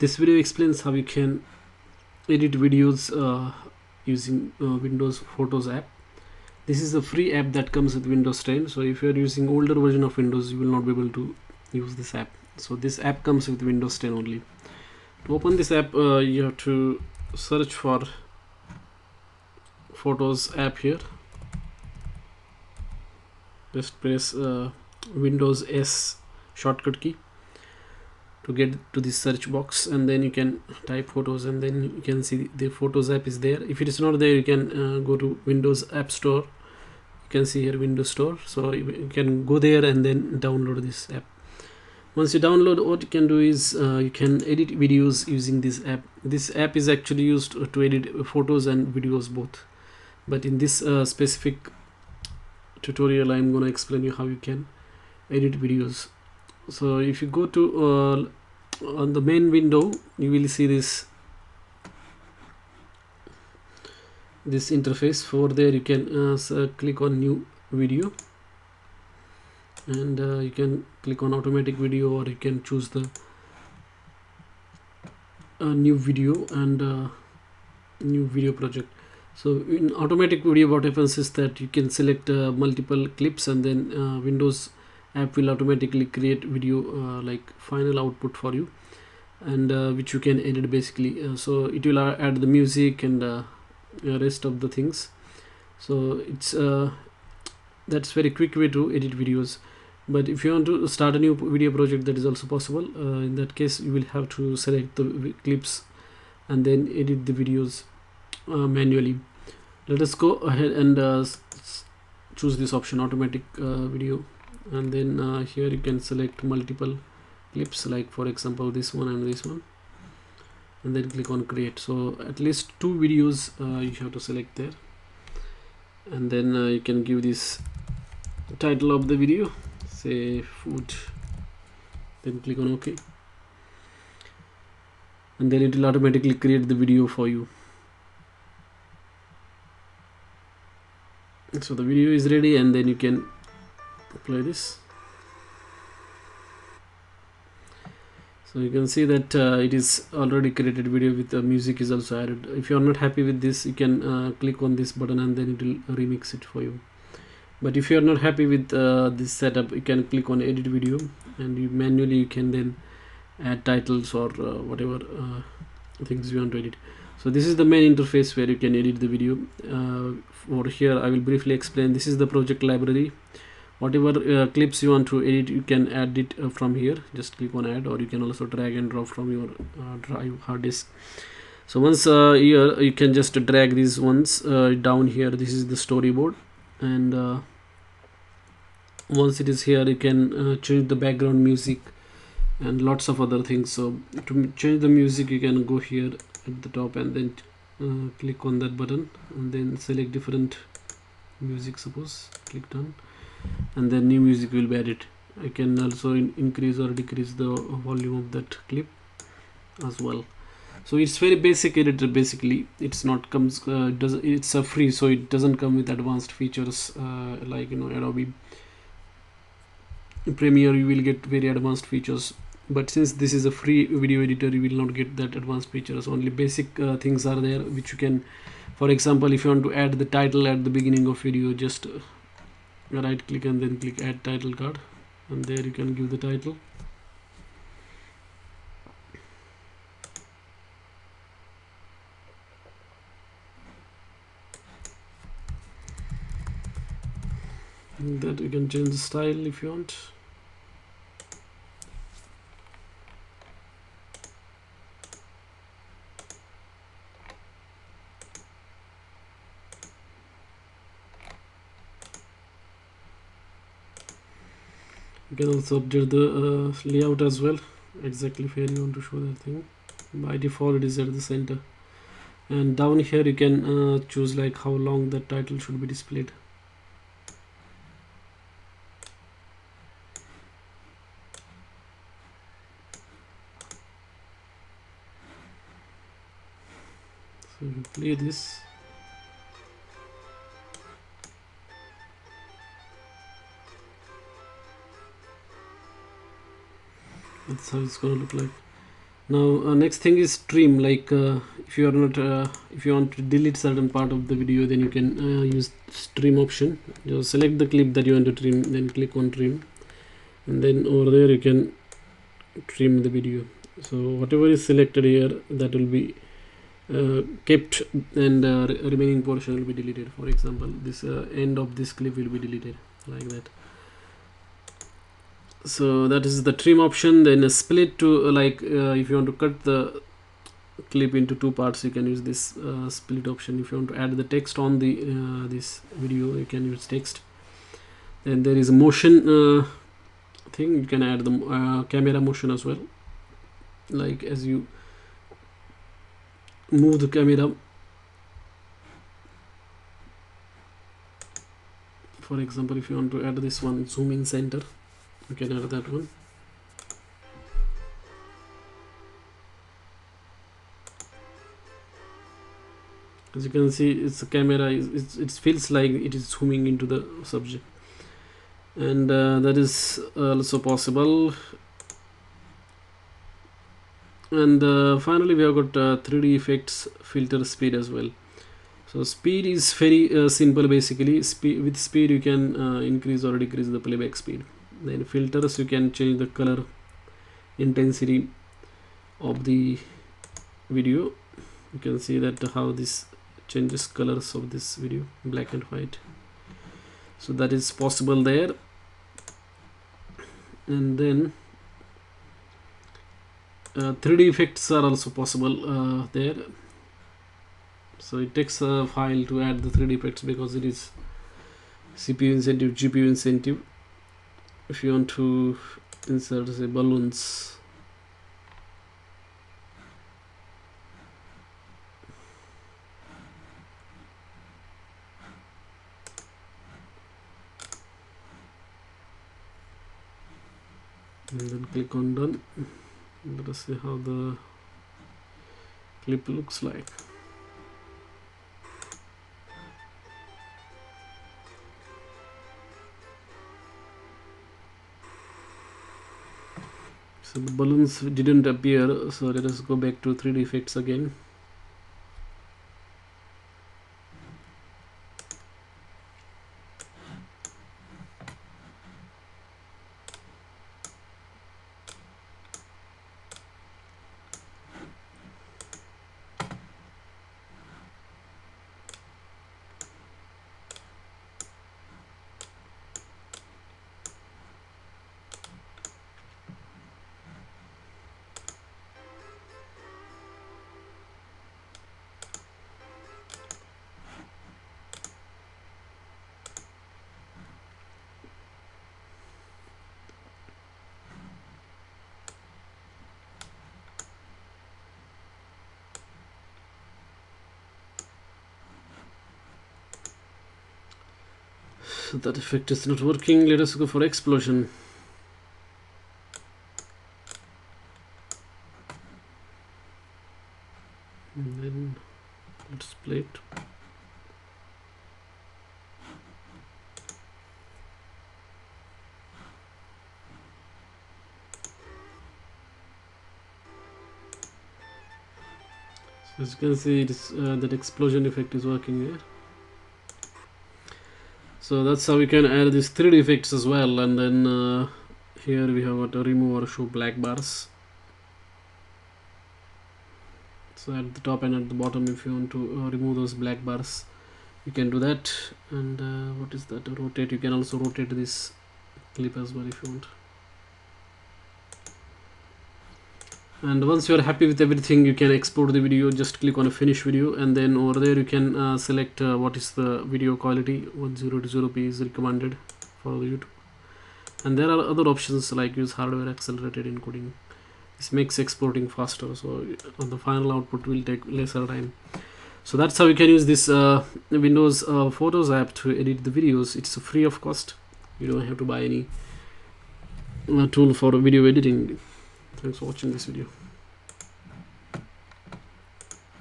This video explains how you can edit videos using Windows Photos app. This is a free app that comes with Windows 10. So if you are using older version of Windows, you will not be able to use this app. So this app comes with Windows 10 only. To open this app, you have to search for Photos app here. Just press Windows S shortcut key to get to this search box, and then you can type photos, and then you can see the Photos app is there. If it is not there, you can go to Windows App Store. You can see here Windows Store, so you can go there and then download this app. Once you download, what you can do is you can edit videos using this app. This app is actually used to edit photos and videos both, but in this specific tutorial I'm going to explain you how you can edit videos. So if you go to on the main window, you will see this interface. For there you can click on new video, and you can click on automatic video, or you can choose the new video and new video project. So in automatic video, what happens is that you can select multiple clips, and then Windows app will automatically create video like final output for you, and which you can edit basically. So it will add the music and rest of the things. So it's that's very quick way to edit videos. But if you want to start a new video project, that is also possible. In that case, you will have to select the clips and then edit the videos manually. Let us go ahead and choose this option, automatic video, and then here you can select multiple clips, like for example this one and this one, and then click on create. So at least 2 videos you have to select there, and then you can give this title of the video, say food, then click on OK, and then it will automatically create the video for you. So the video is ready, and then you can play this. So you can see that it is already created video with the music is also added. If you are not happy with this, you can click on this button, and then it will remix it for you. But if you are not happy with this setup, you can click on edit video, and you manually you can then add titles or whatever things you want to edit. So this is the main interface where you can edit the video. For here I will briefly explain. This is the project library. Whatever clips you want to edit, you can add it from here. Just click on add, or you can also drag and drop from your drive hard disk. So once here you can just drag these ones down here. This is the storyboard, and once it is here, you can change the background music and lots of other things. So to change the music, you can go here at the top, and then click on that button, and then select different music, suppose click done, and then new music will be added. I can also increase or decrease the volume of that clip as well. So it's very basic editor. Basically it's not comes it's a free, so it doesn't come with advanced features like Adobe Premiere. You will get very advanced features, but since this is a free video editor, you will not get that advanced features. Only basic things are there, which you can, for example, if you want to add the title at the beginning of video, just right click and then click add title card, and there you can give the title. And that you can change the style if you want. You can also update the layout as well, exactly where you want to show that thing. By default it is at the center, and down here you can choose like how long the title should be displayed. So you play this. That's how it's gonna look like. Now next thing is trim. Like if you are not if you want to delete certain part of the video, then you can use trim option. Just select the clip that you want to trim, then click on trim, and then over there you can trim the video. So whatever is selected here, that will be kept, and remaining portion will be deleted. For example, this end of this clip will be deleted, like that. So that is the trim option. Then a split to like if you want to cut the clip into two parts, you can use this split option. If you want to add the text on the this video, you can use text. Then there is a motion thing. You can add the camera motion as well, like as you move the camera. For example, if you want to add this one, zoom in center, you can add that one. As you can see, it's a camera, it feels like it is zooming into the subject, and that is also possible. And finally we have got 3D effects, filter, speed as well. So speed is very simple. Basically with speed you can increase or decrease the playback speed. Then filters, you can change the color intensity of the video. You can see that how this changes colors of this video, black and white. So that is possible there. And then 3D effects are also possible there. So it takes a file to add the 3D effects because it is CPU incentive, GPU incentive. If you want to insert, say, balloons, and then click on done. Let us see how the clip looks like. So the balloons didn't appear, so let us go back to 3D effects again. So that effect is not working. Let us go for explosion. And then let's play it. So as you can see, it is, that explosion effect is working there. So that's how we can add these 3D effects as well. And then here we have got a remove or show black bars. So at the top and at the bottom, if you want to remove those black bars, you can do that. And what is that? Rotate. You can also rotate this clip as well if you want. And once you are happy with everything, you can export the video. Just click on a finish video, and then over there you can select what is the video quality. 1080p is recommended for the YouTube. And there are other options like use hardware accelerated encoding. This makes exporting faster, so on the final output will take lesser time. So that's how you can use this Windows Photos app to edit the videos. It's free of cost. You don't have to buy any tool for video editing. Thanks for watching this video.